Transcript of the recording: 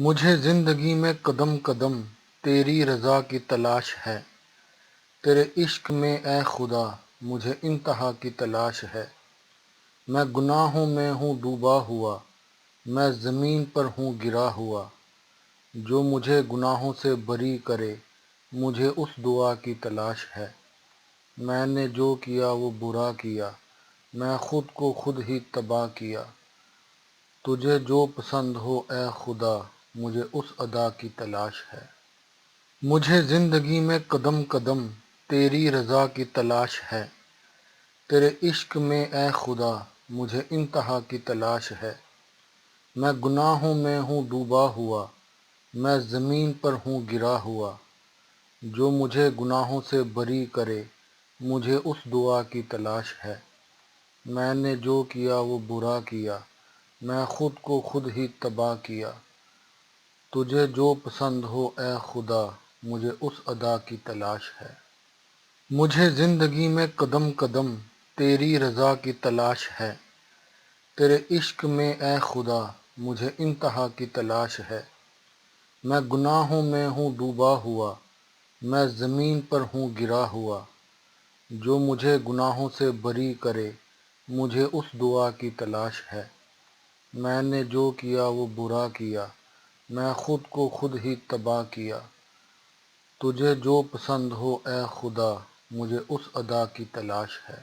مجھے زندگی میں قدم قدم تیری رضا کی تلاش ہے، تیرے عشق میں اے خدا مجھے انتہا کی تلاش ہے۔ میں گناہوں میں ہوں ڈوبا ہوا، میں زمین پر ہوں گرا ہوا، جو مجھے گناہوں سے بری کرے مجھے اس دعا کی تلاش ہے۔ میں نے جو کیا وہ برا کیا، میں خود کو خود ہی تباہ کیا، تجھے جو پسند ہو اے خدا مجھے اس ادا کی تلاش ہے۔ مجھے زندگی میں قدم قدم تیری رضا کی تلاش ہے، تیرے عشق میں اے خدا مجھے انتہا کی تلاش ہے۔ میں گناہوں میں ہوں ڈوبا ہوا، میں زمین پر ہوں گرا ہوا، جو مجھے گناہوں سے بری کرے مجھے اس دعا کی تلاش ہے۔ میں نے جو کیا وہ برا کیا، میں خود کو خود ہی تباہ کیا، تجھے جو پسند ہو اے خدا مجھے اس ادا کی تلاش ہے۔ مجھے زندگی میں قدم قدم تیری رضا کی تلاش ہے، تیرے عشق میں اے خدا مجھے انتہا کی تلاش ہے۔ میں گناہوں میں ہوں ڈوبا ہوا، میں زمین پر ہوں گرا ہوا، جو مجھے گناہوں سے بری کرے مجھے اس دعا کی تلاش ہے۔ میں نے جو کیا وہ برا کیا، میں خود کو خود ہی تباہ کیا، تجھے جو پسند ہو اے خدا مجھے اس ادا کی تلاش ہے۔